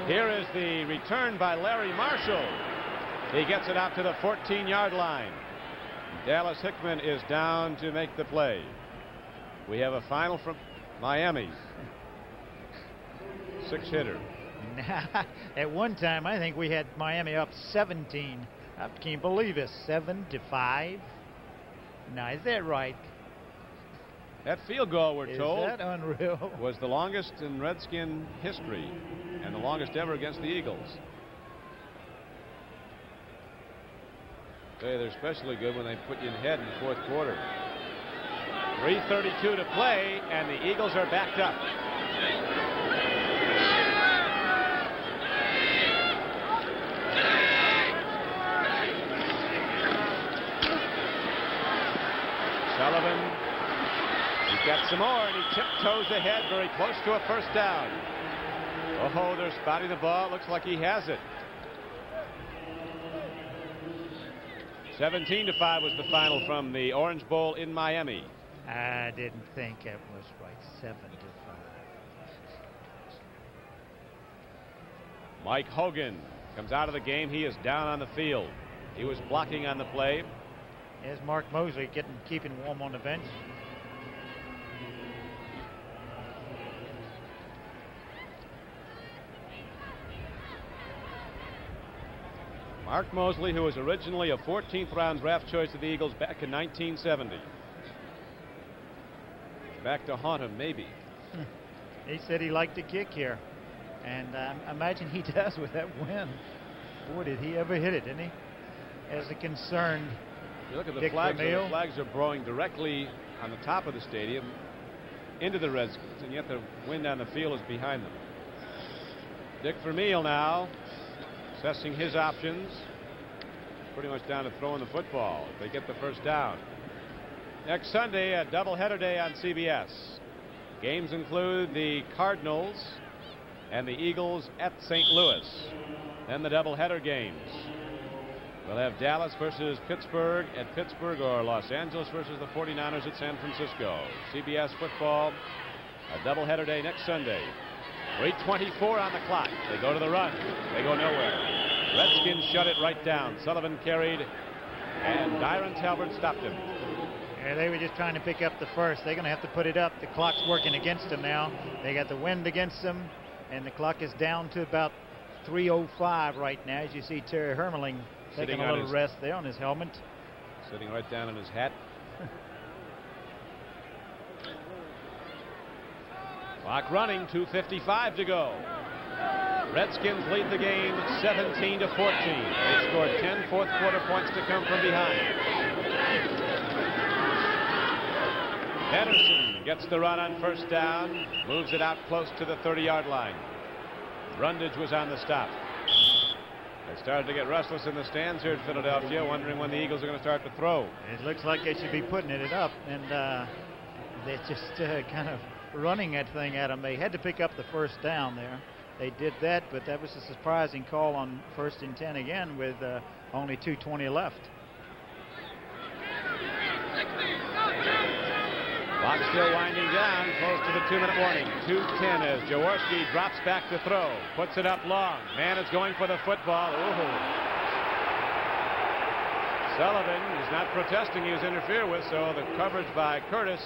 Here is the return by Larry Marshall. He gets it out to the 14-yard line. Dallas Hickman is down to make the play. We have a final from Miami. 6-hitter. At one time, I think we had Miami up 17. I can't believe it. 7-5. Now, is that right? That field goal, we're told, is that unreal? Was the longest in Redskin history and the longest ever against the Eagles. They're especially good when they put you in head in the fourth quarter. 3:32 to play, and the Eagles are backed up. Sullivan, he's got some more, and he tiptoes ahead, very close to a first down. Oh, they're spotting the ball. Looks like he has it. 17-5 was the final from the Orange Bowl in Miami. I didn't think it was right. 7-5. Mike Hogan comes out of the game. He is down on the field. He was blocking on the play. There's Mark Mosley keeping warm on the bench. Mark Mosley, who was originally a 14th round draft choice of the Eagles back in 1970. Back to haunt him, maybe. He said he liked to kick here, and I imagine he does with that wind. Boy, did he ever hit it, didn't he? As a concerned You look at the Dick flags. Vermeil. The flags are blowing directly on the top of the stadium into the Redskins, and yet the wind on the field is behind them. Dick Vermeil now assessing his options. Pretty much down to throwing the football if they get the first down. Next Sunday, a doubleheader day on CBS. Games include the Cardinals and the Eagles at St. Louis. Then the doubleheader games. We'll have Dallas versus Pittsburgh at Pittsburgh, or Los Angeles versus the 49ers at San Francisco. CBS football, a doubleheader day next Sunday. 3:24 on the clock. They go to the run. They go nowhere. Redskins shut it right down. Sullivan carried, and Dyron Talbert stopped him. Yeah, they were just trying to pick up the first. They're going to have to put it up. The clock's working against them now. They got the wind against them, and the clock is down to about 3:05 right now. As you see Terry Hermeling taking a little rest there on his helmet. Sitting right down on his hat. Clock running, 2:55 to go. Redskins lead the game 17-14. They scored 10 fourth quarter points to come from behind. Henderson gets the run on first down, moves it out close to the 30-yard line. Brundage was on the stop. They started to get restless in the stands here in Philadelphia, wondering when the Eagles are going to start to throw. It looks like they should be putting it up, and they're just kind of running that thing at them. They had to pick up the first down there. They did that, but that was a surprising call on 1st and 10 again with only 2:20 left. Clock still winding down, close to the 2-minute warning. 2:10 as Jaworski drops back to throw, puts it up long. Man is going for the football. Ooh. Sullivan is not protesting. He was interfered with, so the coverage by Curtis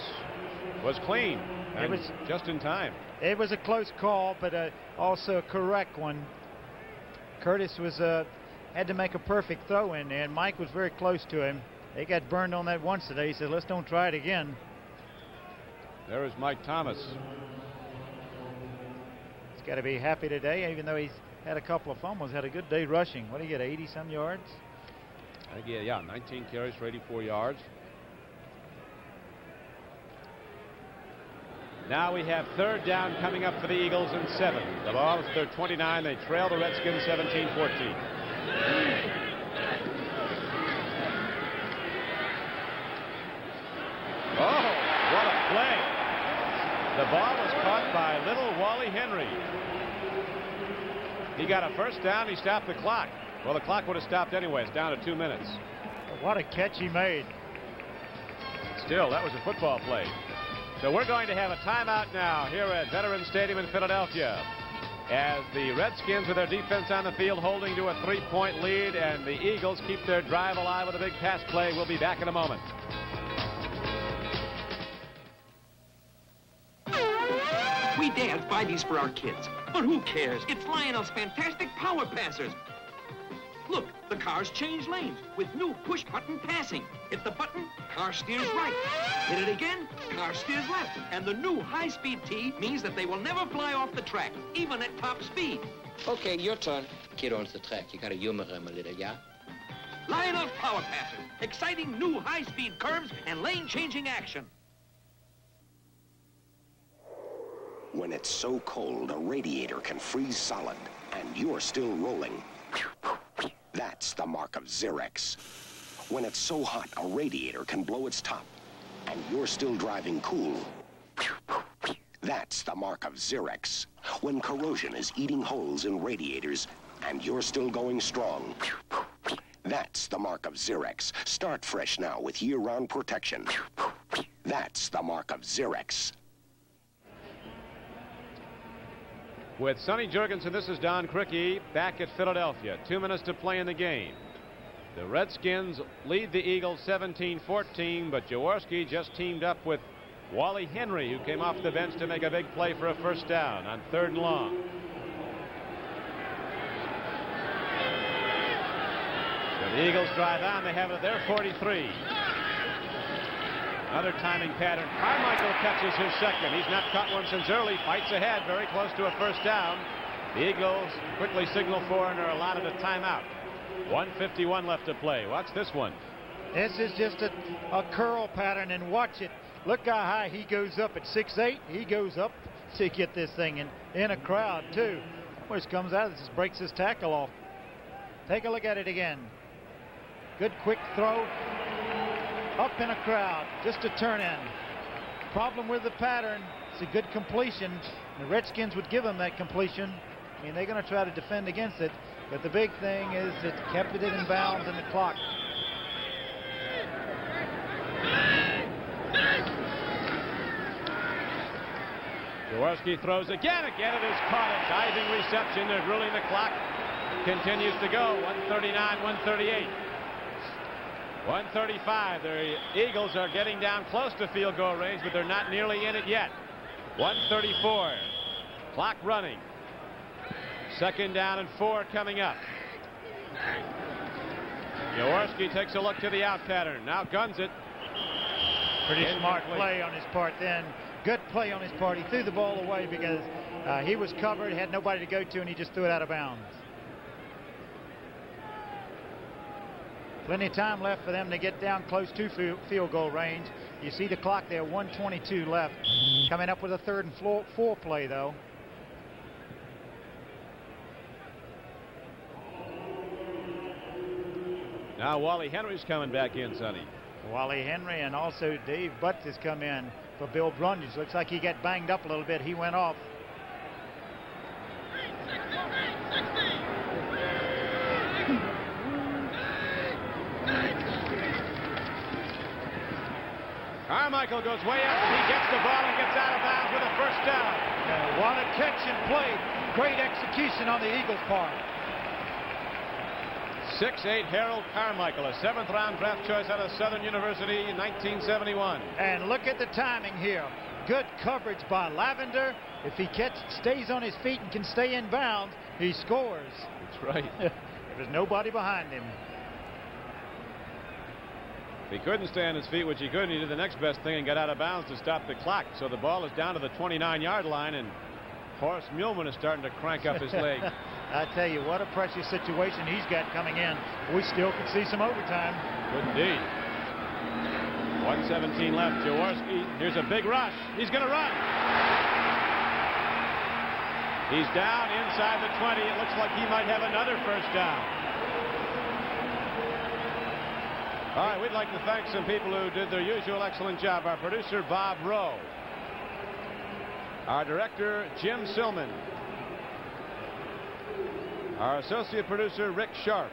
was clean. It was just in time. It was a close call, but also a correct one. Curtis was had to make a perfect throw in there, and Mike was very close to him. They got burned on that once today. He said, let's don't try it again. There is Mike Thomas. He's got to be happy today, even though he's had a couple of fumbles. Had a good day rushing. What did he get, 80-some yards? I think, yeah, 19 carries for 84 yards. Now we have third down coming up for the Eagles and 7. The ball is their 29. They trail the Redskins 17-14. Oh, what a play. The ball was caught by little Wally Henry. He got a first down. He stopped the clock. Well, the clock would have stopped anyway. It's down to 2 minutes. What a catch he made. Still, that was a football play. So we're going to have a timeout now here at Veterans Stadium in Philadelphia as the Redskins with their defense on the field holding to a 3-point lead, and the Eagles keep their drive alive with a big pass play. We'll be back in a moment. We dads buy these for our kids, but who cares? It's Lionel's fantastic power passers. Look, the cars change lanes with new push-button passing. Hit the button, car steers right. Hit it again, car steers left. And the new high-speed T means that they will never fly off the track, even at top speed. Okay, your turn. Kid owns the track. You gotta humor him a little, yeah? Lionel's power passers. Exciting new high-speed curves and lane-changing action. When it's so cold, a radiator can freeze solid, and you're still rolling. That's the mark of Xerex. When it's so hot, a radiator can blow its top, and you're still driving cool. That's the mark of Xerex. When corrosion is eating holes in radiators, and you're still going strong. That's the mark of Xerex. Start fresh now with year-round protection. That's the mark of Xerex. With Sonny Jurgensen, this is Don Criqui back at Philadelphia. 2 minutes to play in the game. The Redskins lead the Eagles 17-14, but Jaworski just teamed up with Wally Henry, who came off the bench to make a big play for a first down on 3rd and long. So the Eagles drive on. They have it at their 43. Another timing pattern. Carmichael catches his second. He's not caught one since early. Fights ahead, very close to a first down. The Eagles quickly signal for and are allotted a timeout. 1:51 left to play. Watch this one. This is just a curl pattern, and watch it. Look how high he goes up at 6'8". He goes up to get this thing in a crowd, too. Which comes out, this breaks his tackle off. Take a look at it again. Good quick throw. Up in a crowd, just a turn in. Problem with the pattern, it's a good completion. The Redskins would give him that completion. I mean, they're going to try to defend against it, but the big thing is it kept it in bounds in the clock. Jaworski throws again. Again, it is caught. A diving reception. They're ruling the clock. Continues to go. 139, 138. 135. The Eagles are getting down close to field goal range, but they're not nearly in it yet. 134. Clock running. 2nd down and 4 coming up. Jaworski takes a look to the out pattern. Now guns it. Pretty smart play on his part then. Good play on his part. He threw the ball away because he was covered, had nobody to go to, and he just threw it out of bounds. Plenty of time left for them to get down close to field goal range. You see the clock there, 1:22 left. Coming up with a 3rd and 4 play, though. Now Wally Henry's coming back in, Sonny. Wally Henry, and also Dave Butts has come in for Bill Brundage. Looks like he got banged up a little bit. He went off. Carmichael goes way up, and he gets the ball and gets out of bounds with a first down. What a catch and play. Great execution on the Eagles' part. 6'8" Harold Carmichael, a 7th-round draft choice out of Southern University in 1971. And look at the timing here. Good coverage by Lavender. If he stays on his feet and can stay in bounds, he scores. That's right. There's nobody behind him. He couldn't stay on his feet, which he couldn't. He did the next best thing and got out of bounds to stop the clock. So the ball is down to the 29-yard line, and Horace Muhlman is starting to crank up his leg. I tell you, what a precious situation he's got coming in. We still could see some overtime. Good indeed. 1:17 left. Jaworski, here's a big rush. He's going to run. He's down inside the 20. It looks like he might have another first down. All right, we'd like to thank some people who did their usual excellent job. Our producer, Bob Rowe. Our director, Jim Silman. Our associate producer, Rick Sharp.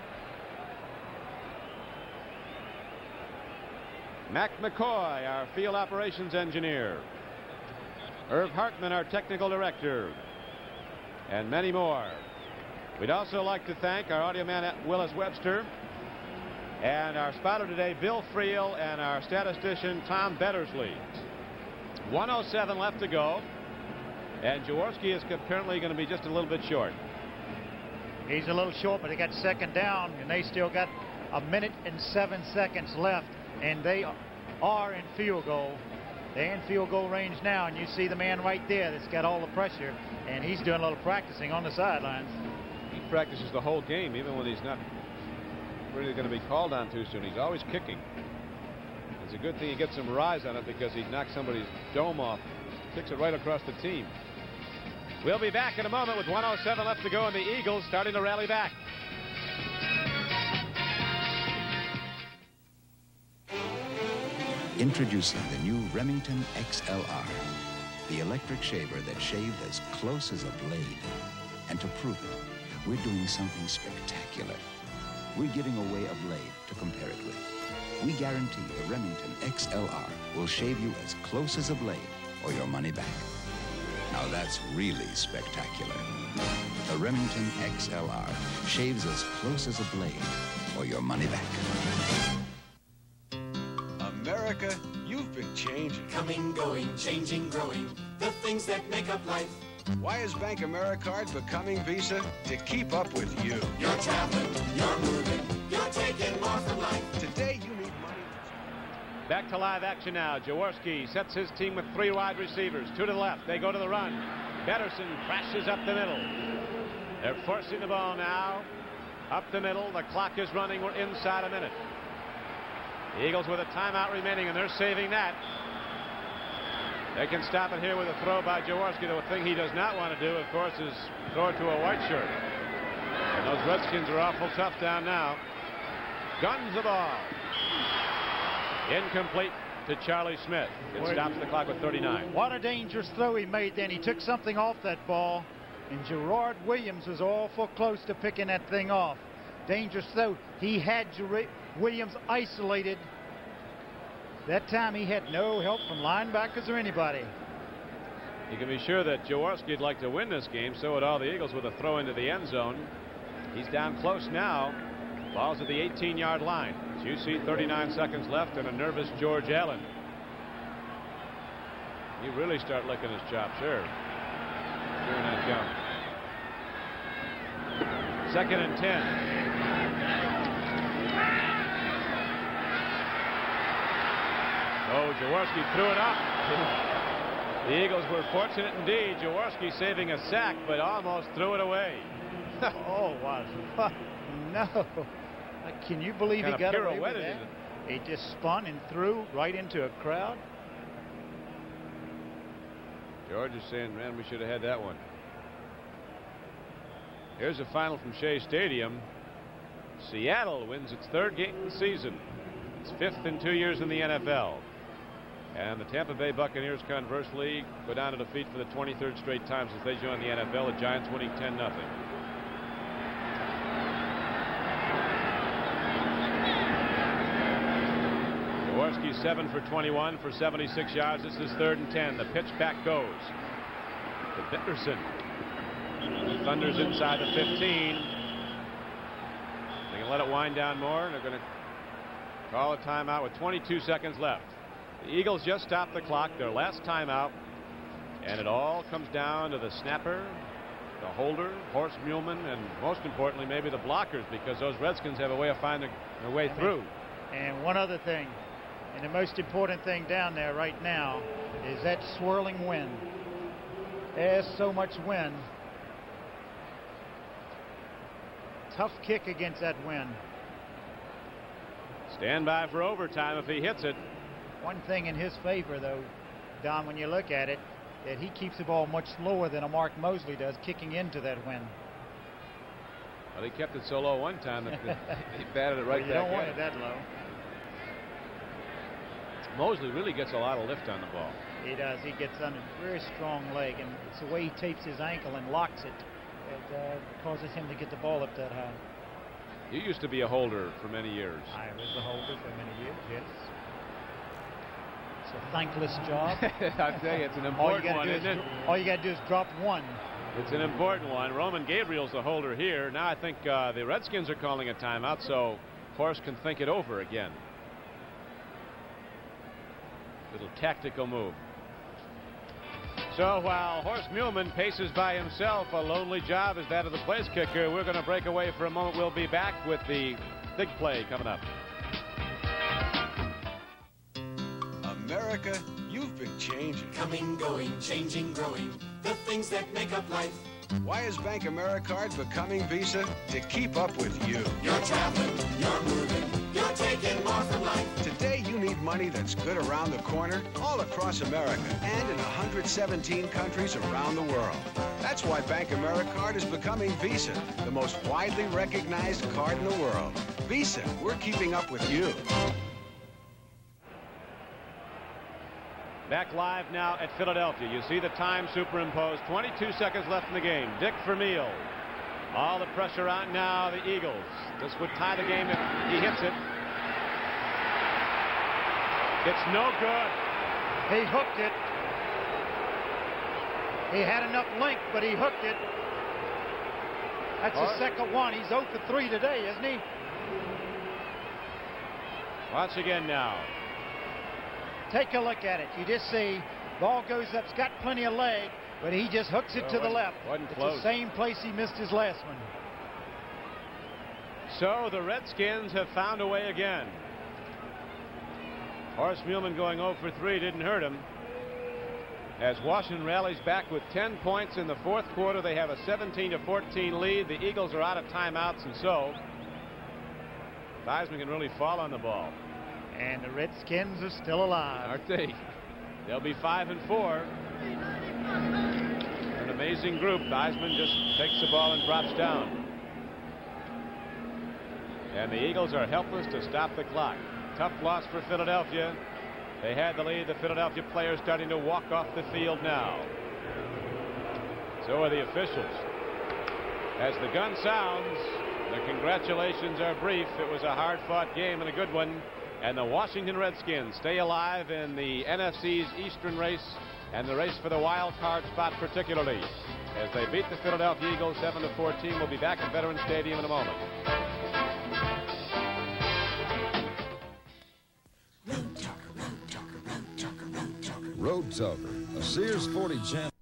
Mac McCoy, our field operations engineer. Irv Hartman, our technical director. And many more. We'd also like to thank our audio man, Willis Webster. And our spotter today, Bill Friel, and our statistician, Tom Bettersley. 1:07 left to go. And Jaworski is apparently going to be just a little bit short. He's a little short, but they got second down, and they still got 1 minute and 7 seconds left, and they are in field goal. They're in field goal range now, and you see the man right there that's got all the pressure, and he's doing a little practicing on the sidelines. He practices the whole game, even when he's not really going to be called on too soon. He's always kicking. It's a good thing he gets some rise on it, because he knocks somebody's dome off. Kicks it right across the team. We'll be back in a moment with 1:07 left to go, and the Eagles starting to rally back. Introducing the new Remington XLR, the electric shaver that shaved as close as a blade. And to prove it, we're doing something spectacular. We're giving away a blade to compare it with. We guarantee the Remington XLR will shave you as close as a blade or your money back. Now that's really spectacular. The Remington XLR shaves as close as a blade or your money back. America, you've been changing. Coming, going, changing, growing, the things that make up life. Why is Bank AmeriCard becoming Visa? To keep up with you. You're traveling, you're moving, you're taking more from life. Today you need money. Back to live action now. Jaworski sets his team with 3 wide receivers. 2 to the left. They go to the run. Betterson crashes up the middle. They're forcing the ball now. Up the middle. The clock is running. We're inside a minute. The Eagles with a timeout remaining, and they're saving that. They can stop it here with a throw by Jaworski. The thing he does not want to do, of course, is throw it to a white shirt. And those Redskins are awful tough down now. Guns the ball. Incomplete to Charlie Smith. It stops the clock with 39. What a dangerous throw he made then. He took something off that ball, and Gerard Williams was awful close to picking that thing off. Dangerous throw. He had Williams isolated. That time he had no help from linebackers or anybody. You can be sure that Jaworski would like to win this game. So would all the Eagles with a throw into the end zone. He's down close now. Ball's at the 18-yard line. As you see, 39 seconds left, and a nervous George Allen. You really start licking his chops here. During that count. 2nd and 10. Oh, Jaworski threw it up. The Eagles were fortunate indeed. Jaworski saving a sack, but almost threw it away. Oh, what? No. Can you believe he got away with that? He just spun and threw right into a crowd. George is saying, man, we should have had that one. Here's a final from Shea Stadium. Seattle wins its 3rd game of the season. It's 5th in 2 years in the NFL. And the Tampa Bay Buccaneers, conversely, go down to defeat for the 23rd straight time since they joined the NFL. The Giants winning 10-0. Jaworski 7 for 21 for 76 yards. This is 3rd and 10. The pitch back goes to Betterson. The Thunder's inside the 15. They can let it wind down more, and they're going to call a timeout with 22 seconds left. The Eagles just stopped the clock, their last timeout, and it all comes down to the snapper, the holder, Horace Muhlman, and most importantly, maybe the blockers, because those Redskins have a way of finding their way through. And one other thing, And the most important thing down there right now is that swirling wind. There's so much wind. Tough kick against that wind. Stand by for overtime if he hits it. One thing in his favor, though, Don, when you look at it, that he keeps the ball much lower than a Mark Mosley does, kicking into that wind. Well, he kept it so low one time that he batted it right back. You don't want it that low. Mosley really gets a lot of lift on the ball. He does. He gets on a very strong leg, and it's the way he tapes his ankle and locks it that causes him to get the ball up that high. You used to be a holder for many years. I was a holder for many years, yes. It's a thankless job. I tell you, it's an important one, isn't it? All you got to do is drop one. It's an important one. Roman Gabriel's the holder here. Now I think the Redskins are calling a timeout, so Horst can think it over again. Little tactical move. So while Horst Muhlman paces by himself, a lonely job is that of the place kicker. We're going to break away for a moment. We'll be back with the big play coming up. America, you've been changing. Coming, going, changing, growing. The things that make up life. Why is Bank AmeriCard becoming Visa? To keep up with you. You're traveling, you're moving, you're taking more from life. Today you need money that's good around the corner, all across America, and in 117 countries around the world. That's why Bank AmeriCard is becoming Visa, the most widely recognized card in the world. Visa, we're keeping up with you. Back live now at Philadelphia. You see the time superimposed. 22 seconds left in the game. Dick Vermeil. All the pressure on now the Eagles. This would tie the game if he hits it. It's no good. He hooked it. He had enough length, but he hooked it. That's his second one. He's 0 for 3 today, isn't he? Watch again now. Take a look at it. You just see ball goes up. It's got plenty of leg, but he just hooks it to the left. Wasn't it's close. The same place he missed his last one. So the Redskins have found a way again. Horst Muhlman going 0 for 3 didn't hurt him. As Washington rallies back with 10 points in the fourth quarter, they have a 17-14 lead. The Eagles are out of timeouts, and so Theismann can really fall on the ball. And the Redskins are still alive. Aren't they? They'll be 5-4. An amazing group. Theismann just takes the ball and drops down. And the Eagles are helpless to stop the clock. Tough loss for Philadelphia. They had the lead. The Philadelphia players starting to walk off the field now. So are the officials. As the gun sounds, the congratulations are brief. It was a hard-fought game and a good one. And the Washington Redskins stay alive in the NFC's Eastern race and the race for the wild card spot particularly. As they beat the Philadelphia Eagles 7-14. We'll be back at Veterans Stadium in a moment. Road Talker, a Sears 40 channel.